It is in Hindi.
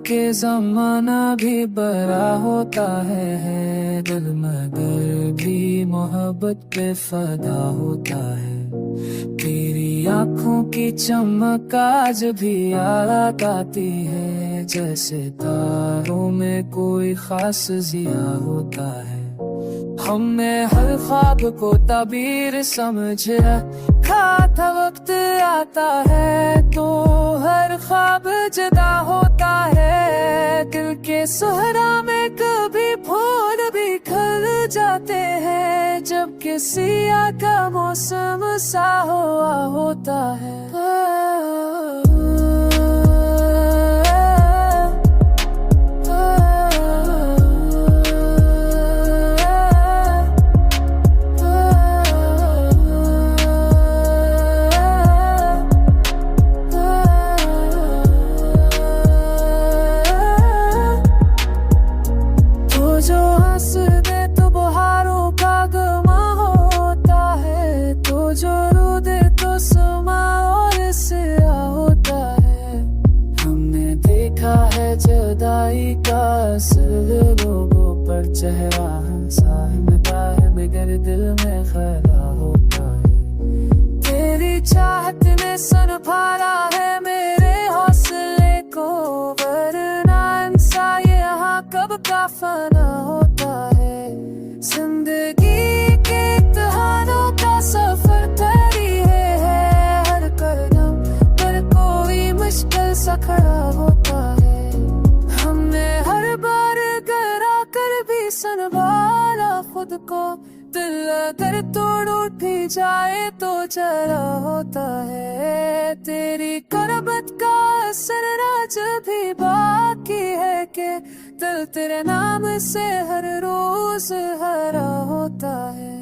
के जमाना भी बड़ा होता है, दिल मगर भी मोहब्बत पे फदा होता है। तेरी आँखों की चमक आज भी याद आती है, जैसे तारों में कोई खास जिया होता है। हमने हर ख्वाब को ताबीर समझे, खाता वक्त आता है तो हर ख्वाब जुदा होता है। दिल के सहरा में कभी फूल भी खिल जाते हैं, जब किसी का मौसम सा हुआ होता है। जो हंस दे तो बहारों का गमा होता है, तो जो रो दे तो समा और सिया होता है। हमने देखा है जुदाई का असर लोगों पर चेहरा सहमता है, मगर दिल में खरा होता है। तेरी चाहत ने सन फाड़ा है मेरे हौसले को, वरना इंसान यहाँ कब का फना होता है। जिंदगी के इम्तिहानों का सफर तरी है, हर कदम पर कोई मुश्किल सा खड़ा होता है। हमने हर बार गिरा कर भी संभाला खुद को, दिल अगर तोड़ उठ भी जाए तो जरा होता है। तेरी करबत का असर आज भी बाकी है कि दिल तेरे नाम से हर रोज हरा होता है।